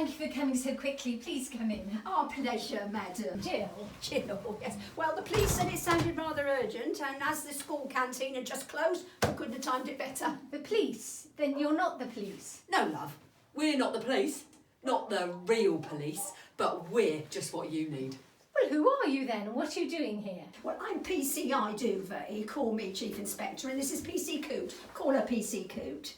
thank you for coming so quickly. Please come in. Our pleasure, madam. Jill. Jill, yes. Well, the police said it sounded rather urgent, and as the school canteen had just closed, we couldn't have timed it better. The police? Then you're not the police. No, love. We're not the police. Not the real police, but we're just what you need. Well, who are you then, and what are you doing here? Well, I'm PCI Duvet. Call me Chief Inspector, and this is PC Coot. Call her PC Coot.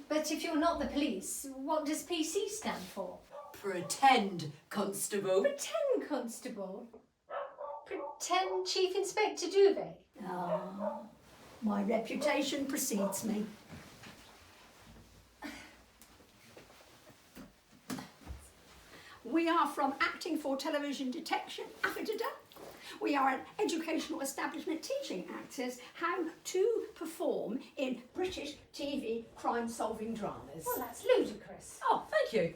But if you're not the police, what does PC stand for? Pretend constable. Pretend constable? Pretend Chief Inspector Duvet? Ah, my reputation precedes me. We are from Acting for Television Detection, Affidavit. We are an educational establishment teaching actors how to perform in British TV crime-solving dramas. Well, that's ludicrous. Oh, thank you.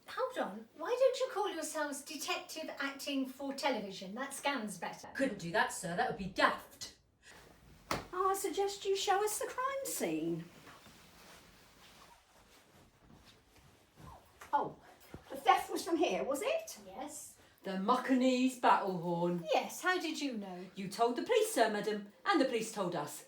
Hold on. Why don't you call yourselves Detective Acting for Television? That scans better. Couldn't do that, sir. That would be daft. I suggest you show us the crime scene. Oh, the theft was from here, was it? Yes. The Mukkinese battle horn. Yes, how did you know? You told the police, sir, madam, and the police told us.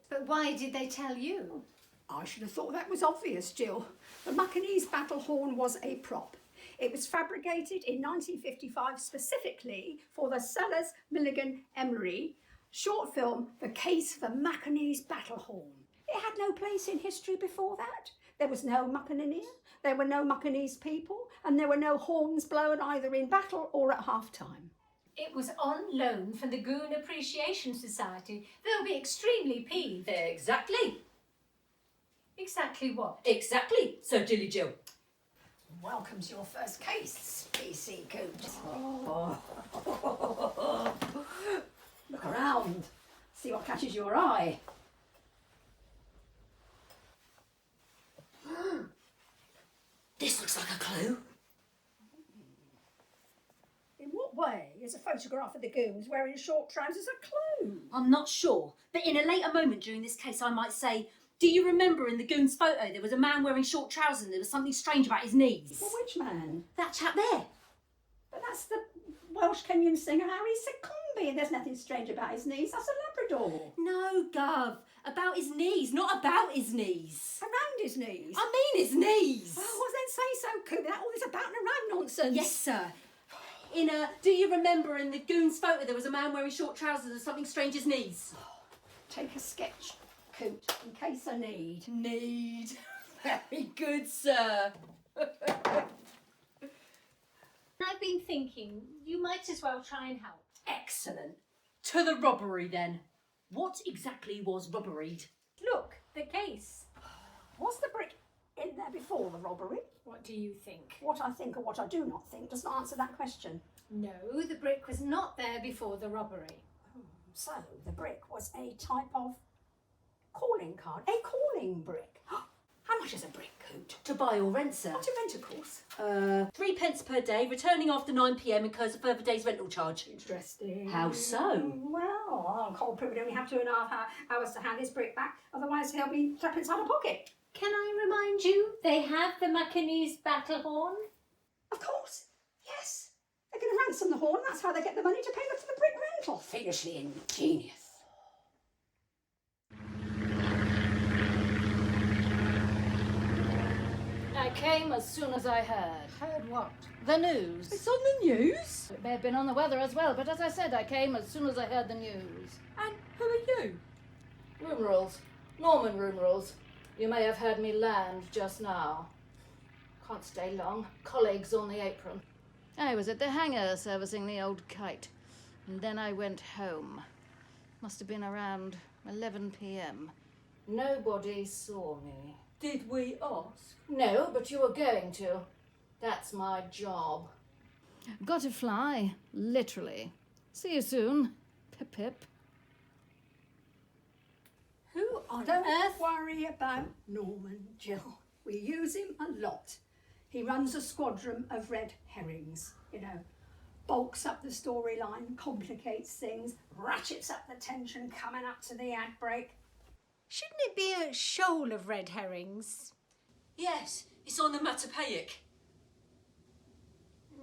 But why did they tell you? I should have thought that was obvious, Jill. The Mukkinese battle horn was a prop. It was fabricated in 1955 specifically for the Sellers Milligan Emery short film, The Case for Mukkinese Battle Horn. It had no place in history before that. There was no Mukkinese, there were no Mukkinese people, and there were no horns blown either in battle or at half-time. It was on loan from the Goon Appreciation Society. They'll be extremely peeved. Exactly. Exactly what? Exactly, Sir Jilly Jill. Welcome to your first case, PC Coot. Look around, see what catches your eye. This looks like a clue. In what way is a photograph of the goons wearing short trousers a clue? I'm not sure, but in a later moment during this case I might say, do you remember in the goon's photo there was a man wearing short trousers and there was something strange about his knees? Well, which man? That chap there. But that's the Welsh Kenyan singer Harry Secombe, and there's nothing strange about his knees. That's a Labrador. No, Gov. About his knees, not about his knees. Around his knees? I mean his knees. Oh, well then say so, Coot. All this about and around nonsense. Yes, sir. Do you remember in the goon's photo there was a man wearing short trousers and something strange his knees? Take a sketch, Coot, in case I need. Need. Very good, sir. I've been thinking you might as well try and help. Excellent. To the robbery, then. What exactly was robberied? Look, the case. Was the brick in there before the robbery? What do you think? What I think or what I do not think doesn't answer that question. No, the brick was not there before the robbery. So the brick was a type of calling card, a calling brick. How much is a brick, Coot? To buy or rent, sir. What to rent, of course. 3 pence per day, returning after 9 p.m. incurs a further day's rental charge. Interesting. How so? Well, Culprit would only have 2.5 hours to hand his brick back, otherwise he'll be trapped inside a pocket. Can I remind you, they have the Mukkinese battle horn? Of course, yes. They're going to ransom the horn, that's how they get the money to pay for the brick rental. Fiendishly ingenious. I came as soon as I heard. Heard what? The news. It's on the news? It may have been on the weather as well, but as I said, I came as soon as I heard the news. And who are you? Room rules. Norman room rules. You may have heard me land just now. Can't stay long. Colleagues on the apron. I was at the hangar servicing the old kite. And then I went home. Must have been around 11 p.m. Nobody saw me. Did we ask? No, but you were going to. That's my job. Got to fly, literally. See you soon. Pip pip. Who on earth? Worry about Norman, Jill. We use him a lot. He runs a squadron of red herrings, bulks up the storyline, complicates things, ratchets up the tension coming up to the ad break. Shouldn't it be a shoal of red herrings? Yes, it's on the Mattapaic.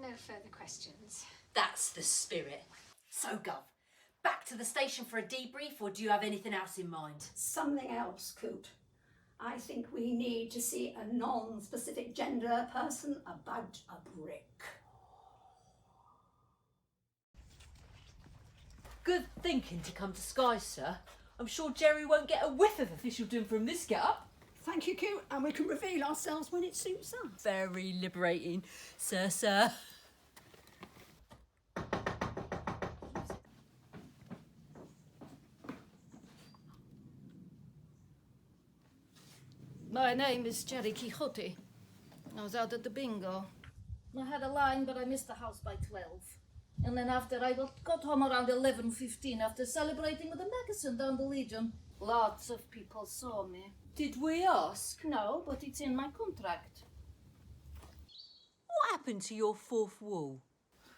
No further questions. That's the spirit. So, Gov, back to the station for a debrief, or do you have anything else in mind? Something else, Coot. I think we need to see a non-specific gender person about a brick. Good thinking to come to Skye, sir. I'm sure Jerry won't get a whiff of officialdom from this get-up. Thank you, Coot, and we can reveal ourselves when it suits us. Very liberating, sir. My name is Jerry Quixote. I was out at the bingo. I had a line, but I missed the house by 12. And then after I got home around 11:15 after celebrating with a magazine down the Legion. Lots of people saw me. Did we ask? No, but it's in my contract. What happened to your fourth wall?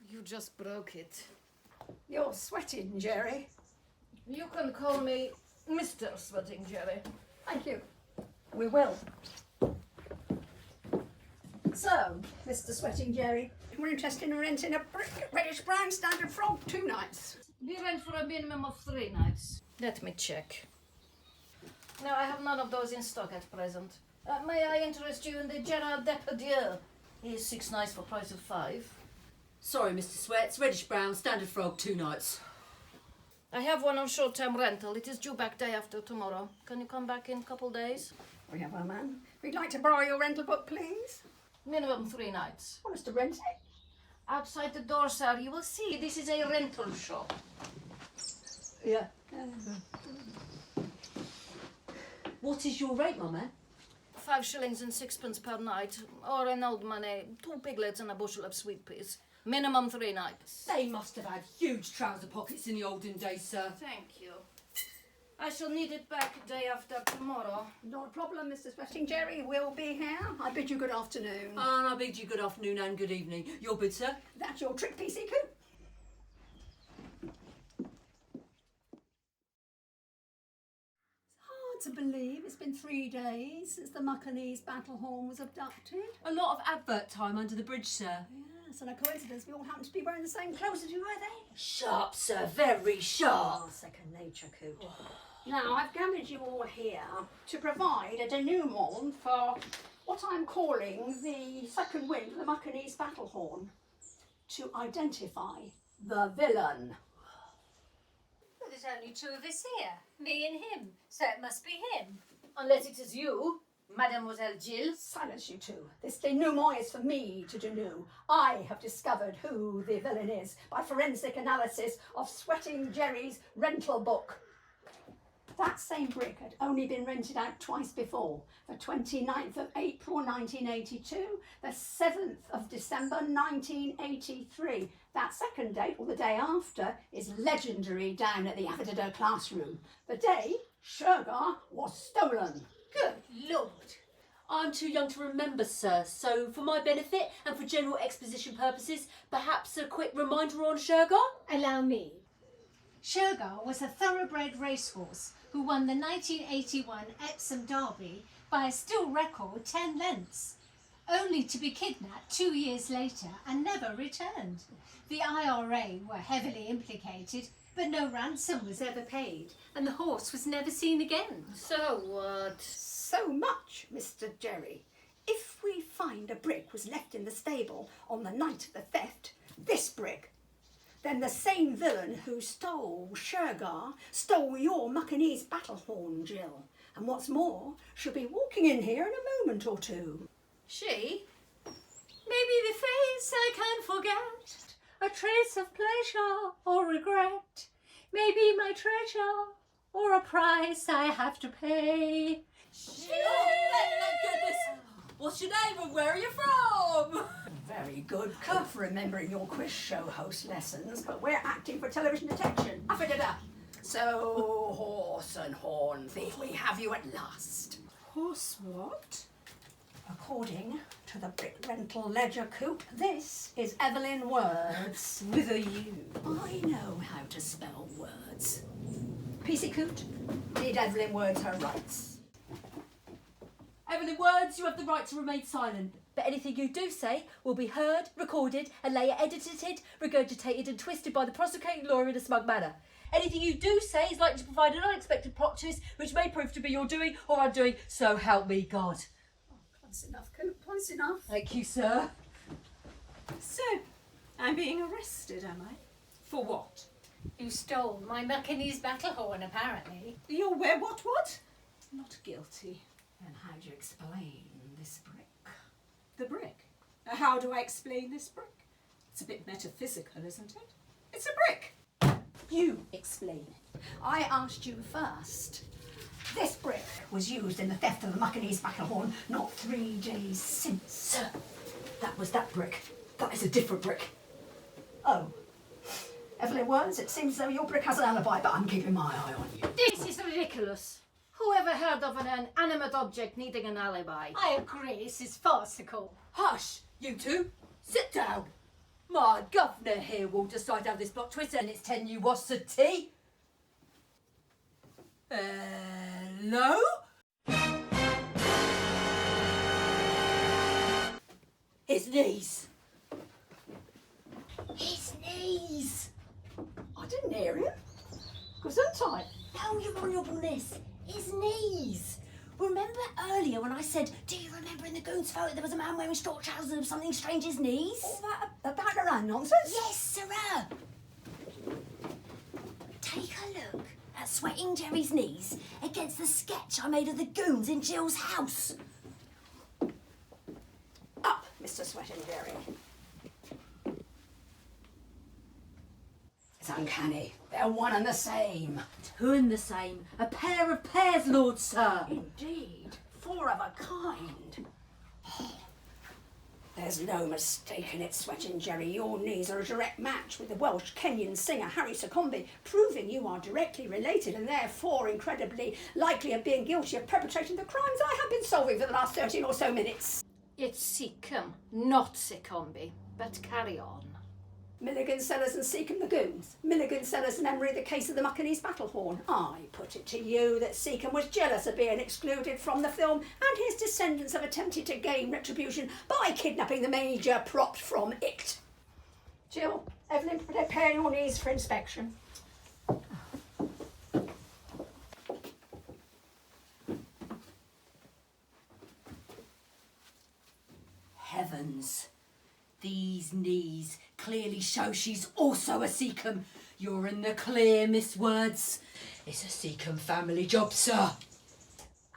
You just broke it. You're sweating, Jerry. You can call me Mr. Sweating Jerry. Thank you. We will. So, Mr. Sweating Jerry, we're interested in renting a brick reddish brown standard frog 2 nights. We rent for a minimum of 3 nights. Let me check. No, I have none of those in stock at present. May I interest you in the Gerard Depardieu? He's 6 nights for price of 5. Sorry, Mr. Sweats. Reddish brown, standard frog, 2 nights. I have one on short-term rental. It is due back day after tomorrow. Can you come back in a couple days? We have our man. We'd like to borrow your rental book, please. Minimum 3 nights. Want us to rent it? Outside the door, sir, you will see this is a rental shop. Yeah. What is your rate, my man? 5 shillings and 6pence per night, or in old money, 2 piglets and a bushel of sweet peas. Minimum 3 nights. They must have had huge trouser pockets in the olden days, sir. Thank you. I shall need it back day after tomorrow. Not a problem, Mr. Sweating Jerry. We'll be here. I bid you good afternoon. And I bid you good afternoon and good evening. Your bid, sir? That's your trick, PC Coot. It's hard to believe it's been 3 days since the Mukkinese battle horn was abducted. A lot of advert time under the bridge, sir. Yes, and a coincidence we all happen to be wearing the same clothes as you, were they? Sharp, sir. Very sharp. Oh, second nature, Coot. Now, I've gathered you all here to provide a denouement for what I'm calling the second wind of the Mukkinese battle horn, to identify the villain. Well, there's only 2 of us here, me and him, so it must be him. Unless it is you, Mademoiselle Jill. Silence, you two. This denouement is for me to denou. I have discovered who the villain is by forensic analysis of Sweating Jerry's rental book. That same brick had only been rented out twice before, the 29th of April 1982, the 7th of December 1983. That second date, or the day after, is legendary down at the Aventador classroom. The day Shergar was stolen. Good Lord. I'm too young to remember, sir, so for my benefit and for general exposition purposes, perhaps a quick reminder on Shergar? Allow me. Shergar was a thoroughbred racehorse who won the 1981 Epsom Derby by a still record 10 lengths, only to be kidnapped 2 years later and never returned. The IRA were heavily implicated, but no ransom was ever paid, and the horse was never seen again. So what? So much, Mr. Jerry. If we find a brick was left in the stable on the night of the theft, this brick, then the same villain who stole Shergar stole your Mukkinese battle horn, Jill. And what's more, she'll be walking in here in a moment or two. She? Maybe the face I can't forget, a trace of pleasure or regret, maybe my treasure or a price I have to pay. Oh, thank goodness! What's your name and where are you from? Very good, Coot, for remembering your quiz show host lessons, but we're acting for television detection. Affidavit. So, horse and horn thief, we have you at last. Horse what? According to the brick rental ledger, Coot, this is Evelyn Words. With a U. I know how to spell words. PC Coot, did Evelyn Words her rights? Evelyn Words, you have the right to remain silent. But anything you do say will be heard, recorded, and later edited, regurgitated, and twisted by the prosecuting lawyer in a smug manner. Anything you do say is likely to provide an unexpected plot twist, which may prove to be your doing or undoing, so help me God. Oh, close enough, Coot, close enough. Thank you, sir. So, I'm being arrested, am I? For what? You stole my Mukkinese battle horn, apparently. You're where? What? Not guilty. And how do you explain this brick? The brick. How do I explain this brick? It's a bit metaphysical, isn't it? It's a brick. You explain. I asked you first. This brick was used in the theft of the Mukkinese battle horn not 3 days since. Sir, that was that brick. That is a different brick. Oh. Evelyn Words, it seems as though your brick has an alibi, but I'm keeping my eye on you. This is ridiculous. Who ever heard of an inanimate object needing an alibi? I agree, this is farcical. Hush, you two. Sit down. My governor here will decide how this plot twist and its tenuosity. Hello? His knees. His knees. I didn't hear him. Gesundheit. No, your honourableness. His knees. Remember earlier when I said, do you remember in the goons photo there was a man wearing short trousers and something strange his knees? All that about around nonsense? Yes, sirrah. Take a look at Sweating Jerry's knees against the sketch I made of the goons in Jill's house. Up, Mr. Sweating Jerry. It's uncanny. They're one and the same. Two and the same. A pair of pairs, Lord Sir. Indeed. 4 of a kind. There's no mistaking it, Sweating Jerry. Your knees are a direct match with the Welsh Kenyan singer Harry Succombi, proving you are directly related and therefore incredibly likely of being guilty of perpetrating the crimes I have been solving for the last 13 or so minutes. It's Seacombe, not Succombi. But carry on. Milligan, Sellers and Seacombe the goons. Milligan, Sellers and Emery the case of the Mukkinese battle horn. I put it to you that Seacombe was jealous of being excluded from the film and his descendants have attempted to gain retribution by kidnapping the major prop from it. Jill, Evelyn, prepare your knees for inspection. Heavens. These knees clearly show she's also a Seacombe. You're in the clear, Miss Words. It's a Seacombe family job, sir.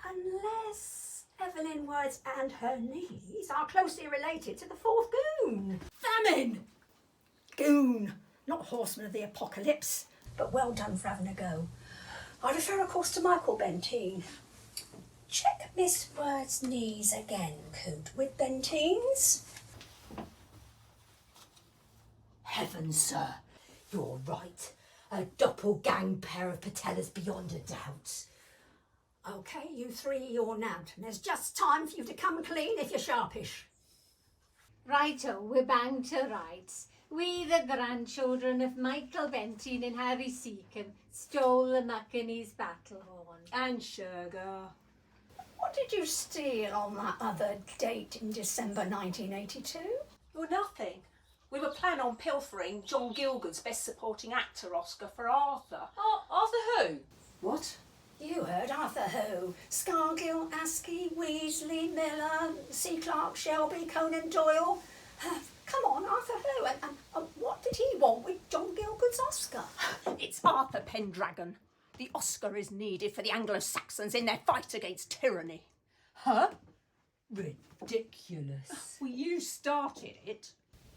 Unless Evelyn Words and her knees are closely related to the 4th goon. Famine! Goon, not horseman of the apocalypse, but well done for having a go. I refer, of course, to Michael Benteen. Check Miss Words' knees again, Coot, with Benteen's. Heavens, sir. You're right. A doppelgang pair of patellas beyond a doubt. OK, you 3, you're nabbed, and there's just time for you to come clean if you're sharpish. Righto, we're bound to rights. We, the grandchildren of Michael Benteen and Harry Seacombe, stole the Mukkinese battle horn. And sugar. What did you steal on that other date in December 1982? Well, nothing. We were planning on pilfering John Gielgud's Best Supporting Actor Oscar for Arthur. Arthur who? What? You heard Arthur who? Scargill, Askey, Weasley, Miller, C. Clarke, Shelby, Conan Doyle. Come on, Arthur who? And what did he want with John Gielgud's Oscar? It's Arthur Pendragon. The Oscar is needed for the Anglo-Saxons in their fight against tyranny. Huh? Ridiculous. Well, you started it.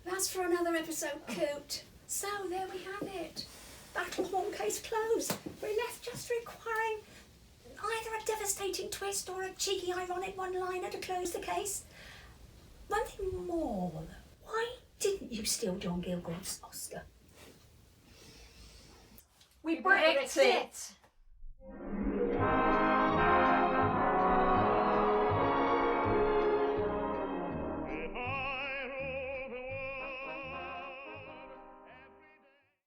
That's for another episode, Coot. So there we have it. Battlehorn case closed. We're left just requiring either a devastating twist or a cheeky, ironic one-liner to close the case. One thing more. Why didn't you steal John Gielgud's Oscar? We Brexit. Brexit.